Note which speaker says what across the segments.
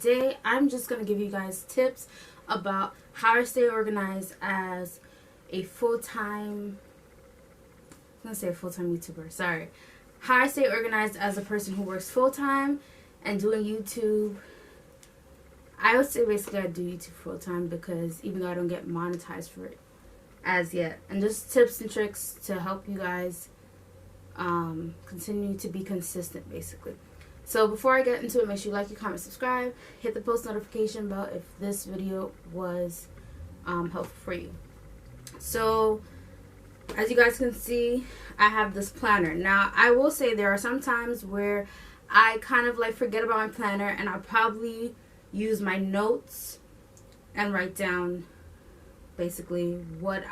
Speaker 1: today I'm just going to give you guys tips about how I stay organized as a full-time, I'm going to say a full-time YouTuber, sorry. How I stay organized as a person who works full-time and doing YouTube. I would say basically I do YouTube full-time because even though I don't get monetized for it as yet. And just tips and tricks to help you guys continue to be consistent basically. So before I get into it, make sure you like, comment, subscribe, hit the post notification bell if this video was helpful for you. So as you guys can see, I have this planner. Now I will say there are some times where I kind of like forget about my planner and I'll probably use my notes and write down basically what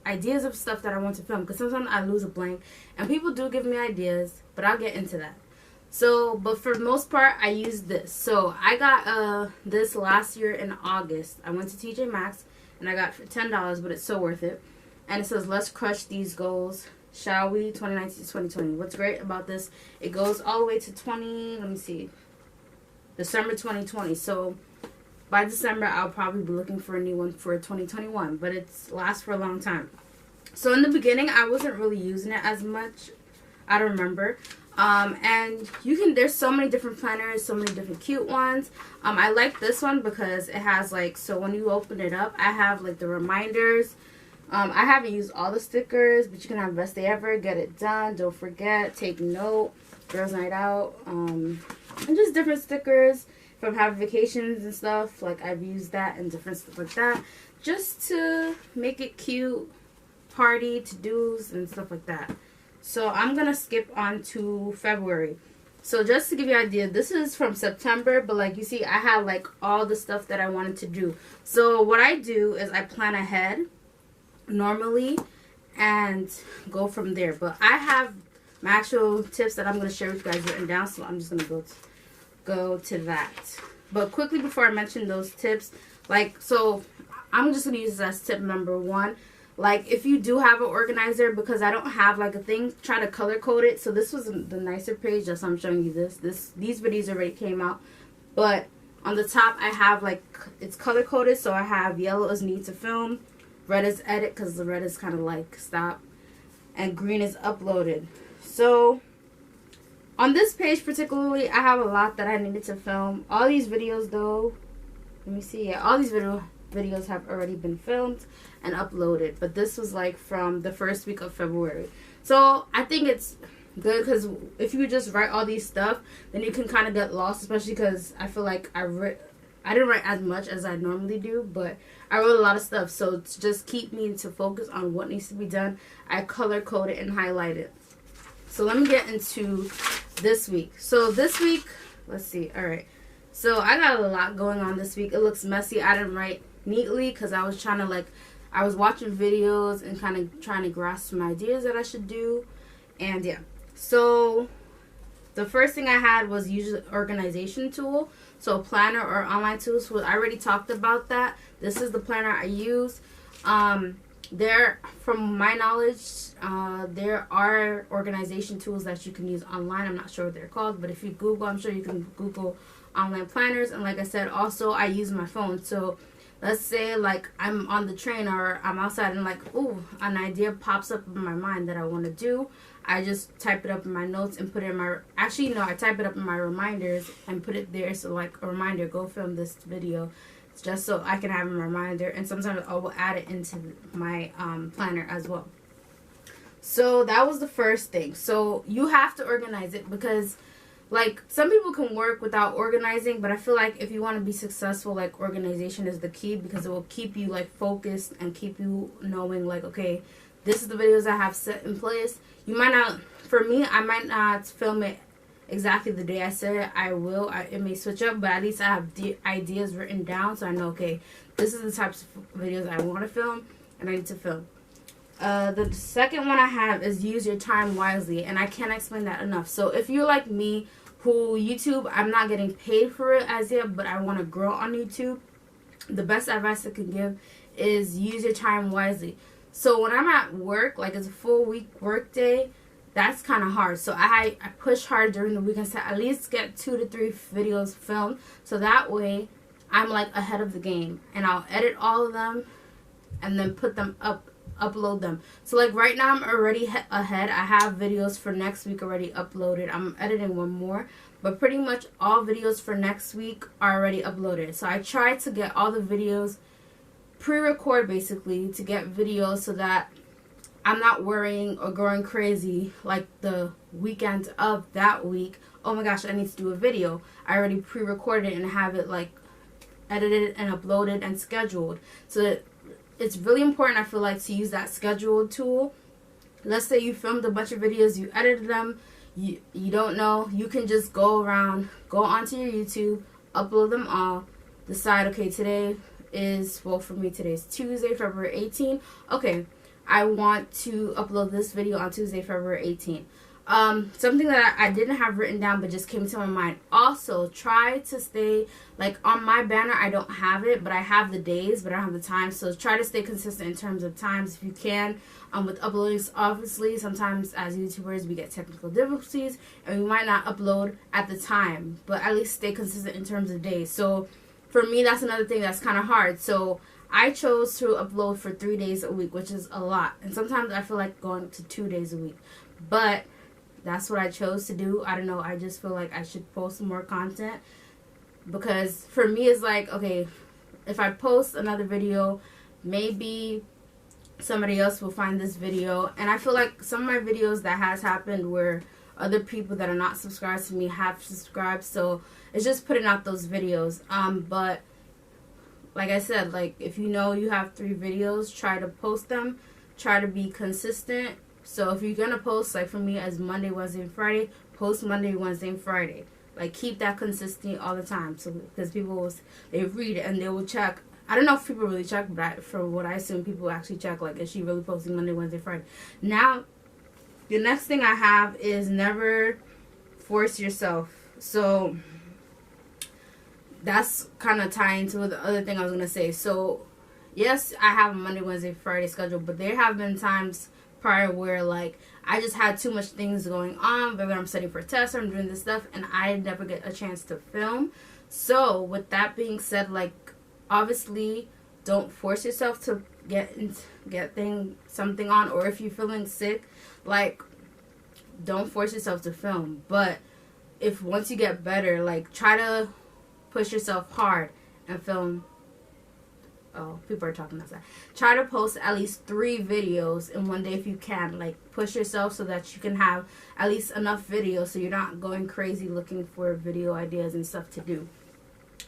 Speaker 1: ideas of stuff that I want to film, because sometimes I lose a blank and people do give me ideas, but I'll get into that. So but for the most part I use this. So I got this last year in August. I went to TJ Maxx and I got it for $10, but it's so worth it. And it says, let's crush these goals, shall we, 2019 to 2020. What's great about this, it goes all the way to December 2020. So by December I'll probably be looking for a new one for 2021, but it lasts for a long time. So in the beginning I wasn't really using it as much, I don't remember. And there's so many different planners, so many different cute ones. I like this one because it has like, so when you open it up, I have like the reminders. I haven't used all the stickers, but you can have best day ever, get it done, don't forget, take note, girls night out, and just different stickers. If I'm having vacations and stuff, like I've used that and different stuff like that, just to make it cute, party, to-dos, and stuff like that. So I'm going to skip on to February. So just to give you an idea, this is from September, but like you see, I have like all the stuff that I wanted to do. So what I do is I plan ahead normally and go from there. But I have my actual tips that I'm going to share with you guys written down, so I'm just going to go to that. But quickly before I mention those tips, like, so I'm just going to use this as tip number one. Like, if you do have an organizer, because I don't have like a thing, try to color code it. So this was the nicer page, just I'm showing you these videos already came out, but on the top I have like, it's color coded. So I have yellow is need to film, red is edit because the red is kind of like stop, and green is uploaded. So on this page particularly, I have a lot that I needed to film. All these videos though, let me see, yeah, all these videos have already been filmed and uploaded, but this was like from the first week of February. So I think it's good because if you just write all these stuff, then you can kind of get lost, especially because I feel like I didn't write as much as I normally do, but I wrote a lot of stuff. So to just keep me to focus on what needs to be done, I color coded and highlighted. So let me get into this week. So this week, let's see. All right. So I got a lot going on this week. It looks messy. I didn't write neatly because I was trying to like, I was watching videos and kind of trying to grasp some ideas that I should do. And yeah. So the first thing I had was usually organization tool. So planner or online tools. So I already talked about that. This is the planner I use. From my knowledge, there are organization tools that you can use online. I'm not sure what they're called, but if you Google, I'm sure you can Google online planners. And like I said, also I use my phone. So let's say like I'm on the train or I'm outside and like, ooh, an idea pops up in my mind that I want to do. I just type it up in my notes and put it in my, actually no, I type it up in my reminders and put it there. So like a reminder, go film this video, just so I can have a reminder. And sometimes I will add it into my planner as well. So that was the first thing. So you have to organize it because like some people can work without organizing, but I feel like if you want to be successful, like organization is the key because it will keep you like focused and keep you knowing like, okay, this is the videos I have set in place. You might not, for me, I might not film it exactly the day I said it. I will. It may switch up, but at least I have the ideas written down, so I know, okay, this is the types of videos I want to film and I need to film. The second one I have is use your time wisely, and I can't explain that enough. So if you're like me, who YouTube, I'm not getting paid for it as yet, but I want to grow on YouTube, the best advice I can give is use your time wisely. So when I'm at work, like it's a full week work day, that's kind of hard. So I push hard during the weekends to at least get 2 to 3 videos filmed, so that way I'm like ahead of the game, and I'll edit all of them and then put them upload them. So like right now I'm already ahead. I have videos for next week already uploaded. I'm editing one more, but pretty much all videos for next week are already uploaded. So I try to get all the videos pre-record, basically, to get videos so that I'm not worrying or going crazy like the weekend of that week. Oh my gosh, I need to do a video. I already pre-recorded it and have it like edited and uploaded and scheduled. So that it's really important, I feel like, to use that scheduled tool. Let's say you filmed a bunch of videos, you edited them, you don't know, you can just go onto your YouTube, upload them all, decide, okay, today is, well, for me today's Tuesday, February 18th. Okay, I want to upload this video on Tuesday, February 18th. Something that I didn't have written down but just came to my mind. Also, try to stay, like on my banner, I don't have it, but I have the days, but I don't have the time. So try to stay consistent in terms of times if you can. With uploading, obviously, sometimes as YouTubers, we get technical difficulties and we might not upload at the time, but at least stay consistent in terms of days. So for me, that's another thing that's kind of hard. So I chose to upload for 3 days a week, which is a lot. And sometimes I feel like going to 2 days a week. But that's what I chose to do. I don't know. I just feel like I should post more content. Because for me, it's like, okay, if I post another video, maybe somebody else will find this video. And I feel like some of my videos that has happened where other people that are not subscribed to me have subscribed. So it's just putting out those videos. But like I said, like if you know you have 3 videos, try to post them. Try to be consistent. So if you're going to post, like for me as Monday, Wednesday, and Friday, post Monday, Wednesday, and Friday. Like keep that consistency all the time. So because people will, they read it and they will check. I don't know if people really check, but from what I assume, people actually check, like, is she really posting Monday, Wednesday, Friday? Now, the next thing I have is never force yourself. So that's kind of tying to the other thing I was going to say. So yes, I have a Monday, Wednesday, Friday schedule, but there have been times prior where like I just had too much things going on, whether I'm studying for tests or I'm doing this stuff, and I never get a chance to film. So with that being said, like obviously don't force yourself to get something on, or if you're feeling sick, like don't force yourself to film. But if once you get better, like try to push yourself hard and film. Oh, people are talking outside. Try to post at least 3 videos in one day if you can. Like, push yourself so that you can have at least enough videos so you're not going crazy looking for video ideas and stuff to do.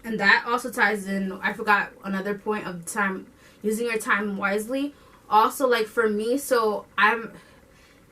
Speaker 1: And that also ties in, I forgot another point of time, using your time wisely. Also, like for me, so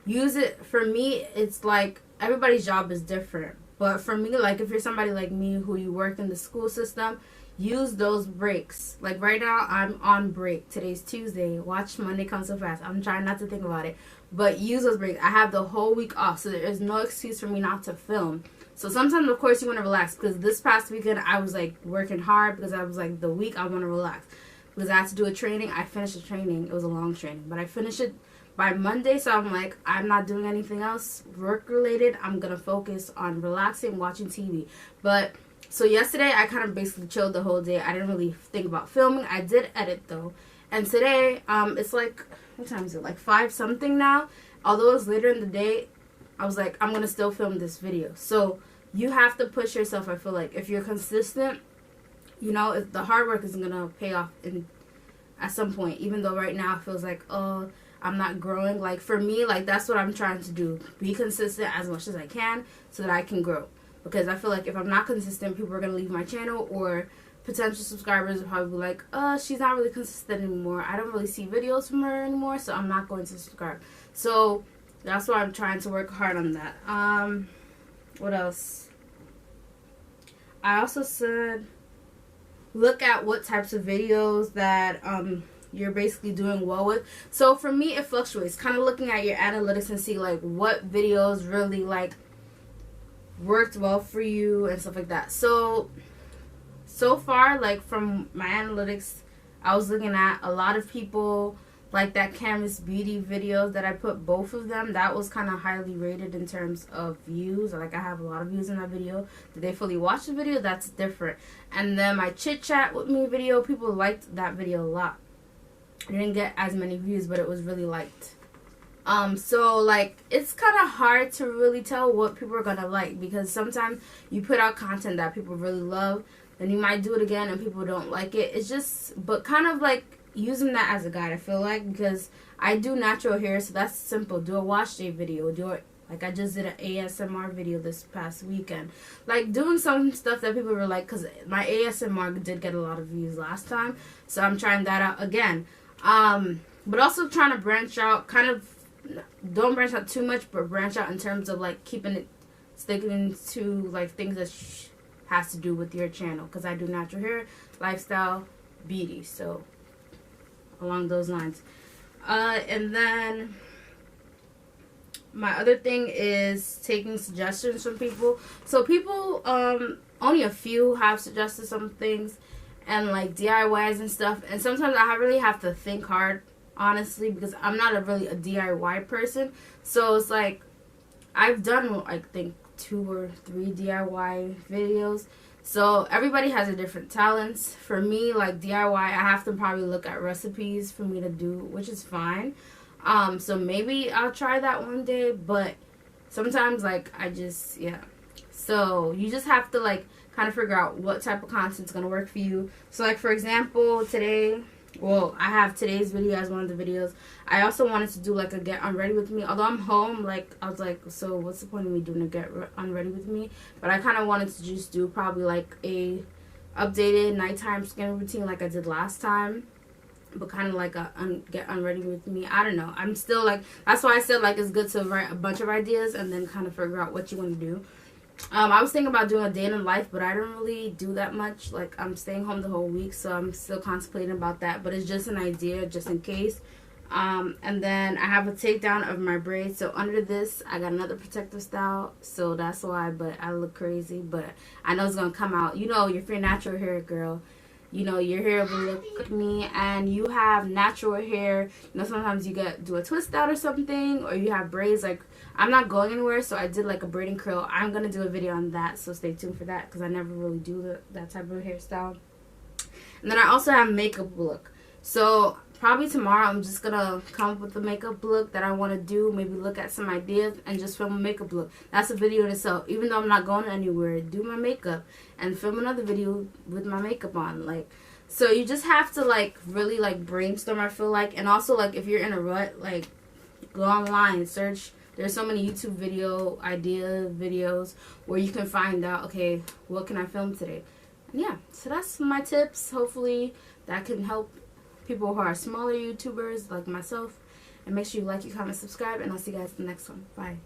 Speaker 1: for me, it's like everybody's job is different. But for me, like if you're somebody like me who you work in the school system, use those breaks. Like right now, I'm on break. Today's Tuesday. Watch Monday come so fast. I'm trying not to think about it. But use those breaks. I have the whole week off, so there is no excuse for me not to film. So sometimes, of course, you want to relax. Because this past weekend, I was like working hard because I was like, the week I want to relax. Because I had to do a training. I finished the training. It was a long training. But I finished it by Monday. So I'm like, I'm not doing anything else work related. I'm going to focus on relaxing, watching TV. But so yesterday, I kind of basically chilled the whole day. I didn't really think about filming. I did edit, though. And today, it's like, what time is it? Like 5 something now. Although it's later in the day, I was like, I'm going to still film this video. So you have to push yourself, I feel like. If you're consistent, you know, the hard work is going to pay off at some point. Even though right now it feels like, oh, I'm not growing. Like, for me, like, that's what I'm trying to do. Be consistent as much as I can so that I can grow. Because I feel like if I'm not consistent, people are going to leave my channel, or potential subscribers will probably be like, she's not really consistent anymore. I don't really see videos from her anymore, so I'm not going to subscribe. So that's why I'm trying to work hard on that. What else? I also said look at what types of videos that you're basically doing well with. So for me, it fluctuates. Kind of looking at your analytics and see like what videos really like worked well for you and stuff like that. So far, like from my analytics, I was looking at a lot of people Like that Canvas Beauty videos that I put, both of them, that was kind of highly rated in terms of views. Like I have a lot of views in that video. Did they fully watch the video? That's different. And then my chit chat with me video, people liked that video a lot. I didn't get as many views, but it was really liked. So like it's kind of hard to really tell what people are gonna like, because sometimes you put out content that people really love, then you might do it again and people don't like it. It's just, but kind of like using that as a guide, I feel like, because I do natural hair, so that's simple. Do a wash day video, do it like I just did an ASMR video this past weekend, like doing some stuff that people were like, because my ASMR did get a lot of views last time, so I'm trying that out again. But also trying to branch out, kind of don't branch out too much, but branch out in terms of like keeping it, sticking to like things that has to do with your channel, because I do natural hair, lifestyle, beauty, so along those lines. And then my other thing is taking suggestions from people. So people, only a few have suggested some things and like DIYs and stuff, and sometimes I really have to think hard, honestly, because I'm not really a DIY person. So it's like I've done, I think, 2 or 3 DIY videos. So everybody has a different talents. For me, like DIY, I have to probably look at recipes for me to do, which is fine. So maybe I'll try that one day, but sometimes like I just, yeah. So you just have to like kind of figure out what type of content's gonna work for you. So like for example, today, well, I have today's video as one of the videos. I also wanted to do like a get unready with me. Although I'm home, like I was like, so what's the point of me doing a get unready with me? But I kind of wanted to just do probably like a updated nighttime skin routine like I did last time, but kind of like a get unready with me. I don't know. I'm still like, that's why I said like it's good to write a bunch of ideas and then kind of figure out what you want to do. I was thinking about doing a day in life, but I don't really do that much. Like, I'm staying home the whole week, so I'm still contemplating about that. But it's just an idea, just in case. And then I have a takedown of my braids. So under this, I got another protective style. So that's why, but I look crazy. But I know it's going to come out. You know, if you're natural hair, girl, you know, your hair will look like me. And you have natural hair. You know, sometimes you do a twist out or something. Or you have braids, like, I'm not going anywhere, so I did like a braiding curl. I'm going to do a video on that, so stay tuned for that, because I never really do that type of hairstyle. And then I also have makeup look. So probably tomorrow I'm just going to come up with the makeup look that I want to do. Maybe look at some ideas and just film a makeup look. That's a video in itself. Even though I'm not going anywhere, do my makeup and film another video with my makeup on. Like, so you just have to like really like brainstorm, I feel like. And also like if you're in a rut, like go online, search. There's so many YouTube videos where you can find out, okay, what can I film today? And yeah, so that's my tips. Hopefully that can help people who are smaller YouTubers like myself. And make sure you like, you comment, subscribe, and I'll see you guys in the next one. Bye.